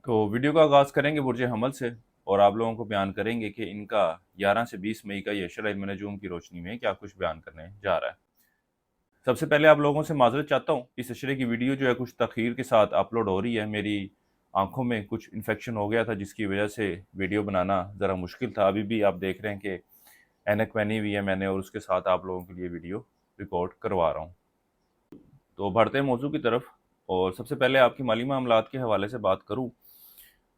तो वीडियो का आगाज़ करेंगे बुर्ज हमल से और आप लोगों को बयान करेंगे कि इनका 11 से 20 मई का ये अशरा इल्म नजूम की रोशनी में क्या कुछ बयान करने जा रहा है। सबसे पहले आप लोगों से माजरत चाहता हूँ, इस अशरे की वीडियो जो है कुछ तखीर के साथ अपलोड हो रही है। मेरी आंखों में कुछ इन्फेक्शन हो गया था जिसकी वजह से वीडियो बनाना ज़रा मुश्किल था। अभी भी आप देख रहे हैं कि ऐनक पहनी हुई है मैंने और उसके साथ आप लोगों के लिए वीडियो रिकॉर्ड करवा रहा हूँ। तो बढ़ते हैं मौजू की तरफ। और सबसे पहले आपकी माली मामलात के हवाले से बात करूँ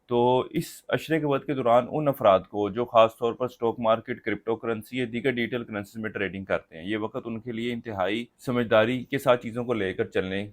तो इस अशरे के वक्त के दौरान उन अफराद को जो ख़ास तौर पर स्टॉक मार्केट, क्रिप्टो करेंसी या दीगर डिजिटल करेंसी में ट्रेडिंग करते हैं, ये वक्त उनके लिए इंतहाई समझदारी के साथ चीज़ों को लेकर चलने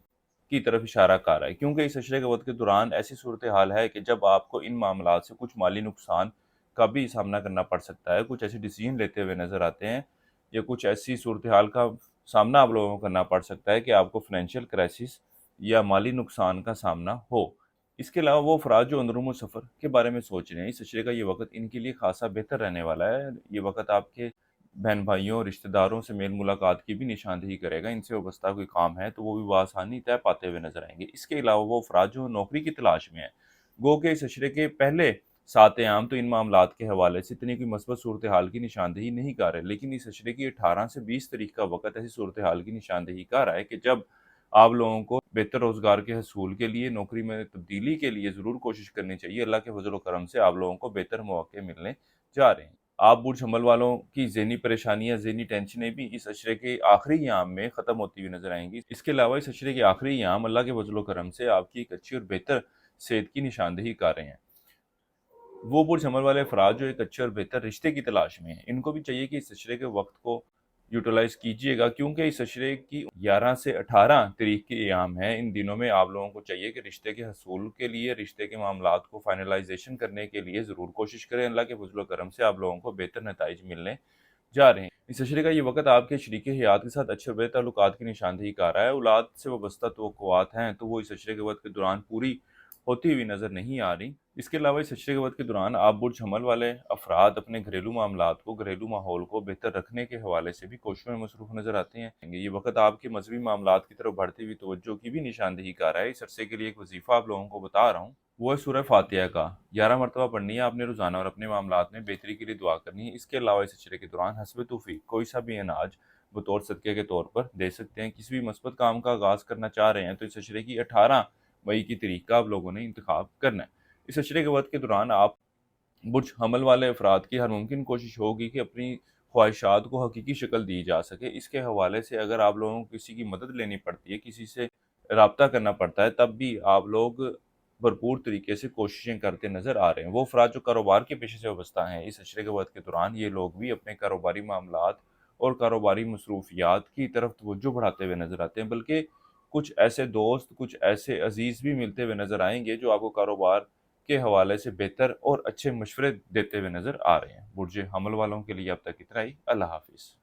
की तरफ इशारा कर रहा है, क्योंकि इस अशरे के वक्त के दौरान ऐसी सूरत हाल है कि जब आपको इन मामलात से कुछ माली नुकसान का भी सामना करना पड़ सकता है। कुछ ऐसे डिसीजन लेते हुए नज़र आते हैं या कुछ ऐसी सूरत हाल का सामना आप लोगों को करना पड़ सकता है कि आपको फाइनेंशियल क्राइसिस या माली नुकसान का सामना हो। इसके अलावा वो अफराद जो अंदरूनी सफ़र के बारे में सोच रहे हैं, इस अशरे का ये वक्त इनके लिए खासा बेहतर रहने वाला है। ये वक्त आपके बहन भाइयों, रिश्तेदारों से मेल मुलाकात की भी निशानदेही करेगा। इनसे वाबस्ता कोई काम है तो वो भी बआसानी तय पाते हुए नजर आएंगे। इसके अलावा वो अफराद जो नौकरी की तलाश में हैं, गो के इस अशरे के पहले 7 आम तो इन मामलात के हवाले से इतनी कोई मस्बत सूरत हाल की निशानदेही नहीं कर रहे, लेकिन इस अशरे की 18 से 20 तारीख का वक्त ऐसी सूरत हाल की निशानदेही कर रहा है कि जब आप लोगों को बेहतर रोज़गार के हसूल के लिए, नौकरी में तब्दीली के लिए ज़रूर कोशिश करनी चाहिए। अल्लाह के फज़ल व करम से आप लोगों को बेहतर मौके मिलने जा रहे हैं। आप बुर्ज हमल वालों की ज़हनी परेशानियाँ, ज़हनी टेंशनें भी इस अशरे के आखिरी याम में ख़त्म होती हुई नज़र आएँगी। इसके अलावा इस अशरे के आखिरी याम अल्लाह के फज़ल व करम से आपकी एक अच्छी और बेहतर सेहत की निशानदेही कर रहे हैं। वो बुर्ज हमल वाले अफराद जो एक अच्छे और बेहतर रिश्ते की तलाश में हैं, इनको भी चाहिए कि इस अशरे के वक्त को यूटिलाइज कीजिएगा, क्योंकि इस अशरे की 11 से 18 तारीख की अयाम है। इन दिनों में आप लोगों को चाहिए कि रिश्ते के हसूल के लिए, रिश्ते के मामलात को फाइनलाइजेशन करने के लिए ज़रूर कोशिश करें। अल्लाह के फजल करम से आप लोगों को बेहतर नताइज मिलने जा रहे हैं। इस अशरे का ये वक्त आपके शरीक हयात के साथ अच्छे और बेहतर ताल्लुकात की निशानदेही कर रहा है। औलाद से वाबस्ता तवक्कुआत हैं तो वो इस अशरे के वक्त के दौरान पूरी होती हुई नज़र नहीं आ रही। इसके अलावा इस अशरे के वक्त के दौरान आप बुर्ज हमल वाले अफराद अपने घरेलू मामलात को, घरेलू माहौल को बेहतर रखने के हवाले से भी कोशिशों में मसरूफ़ नज़र आते हैं। ये वक्त आपके मजहबी मामलात की तरफ बढ़ती हुई तवज्जो की भी निशानदेही कर रहा है। इस अरसे के लिए एक वजीफ़ा आप लोगों को बता रहा हूँ, वो है सूरह फातिहा का 11 मरतबा पढ़नी है आपने रोज़ाना और अपने मामलात में बेहतरी के लिए दुआ करनी है। इसके अलावा इस अशरे के दौरान हस्ब तौफीक कोई सा भी अनाज बतौर सदक़े के तौर पर दे सकते हैं। किसी भी मस्बत काम का आगाज़ करना चाह रहे हैं तो इस अशरे की 18 मई की तारीख का आप लोगों ने इंतखाब करना है। इस अशरे के वक्त के दौरान आप बुर्ज हमल वाले अफराद की हर मुमकिन कोशिश होगी कि अपनी ख्वाहिशात को हकीकी शक्ल दी जा सके। इसके हवाले से अगर आप लोगों को किसी की मदद लेनी पड़ती है, किसी से राब्ता करना पड़ता है, तब भी आप लोग भरपूर तरीके से कोशिशें करते नज़र आ रहे हैं। वो अफराद जो कारोबार के पेशे से वाबस्ता हैं, इस अशरे के वक्त के दौरान ये लोग भी अपने कारोबारी मामलात और कारोबारी मसरूफियात की तरफ तवज्जो बढ़ाते हुए नज़र आते हैं। बल्कि कुछ ऐसे दोस्त, कुछ ऐसे अजीज़ भी मिलते हुए नज़र आएंगे जो आपको कारोबार के हवाले से बेहतर और अच्छे मशवरे देते हुए नज़र आ रहे हैं। बुर्ज हमल वालों के लिए अब तक इतना ही। अल्लाह हाफ़िज़।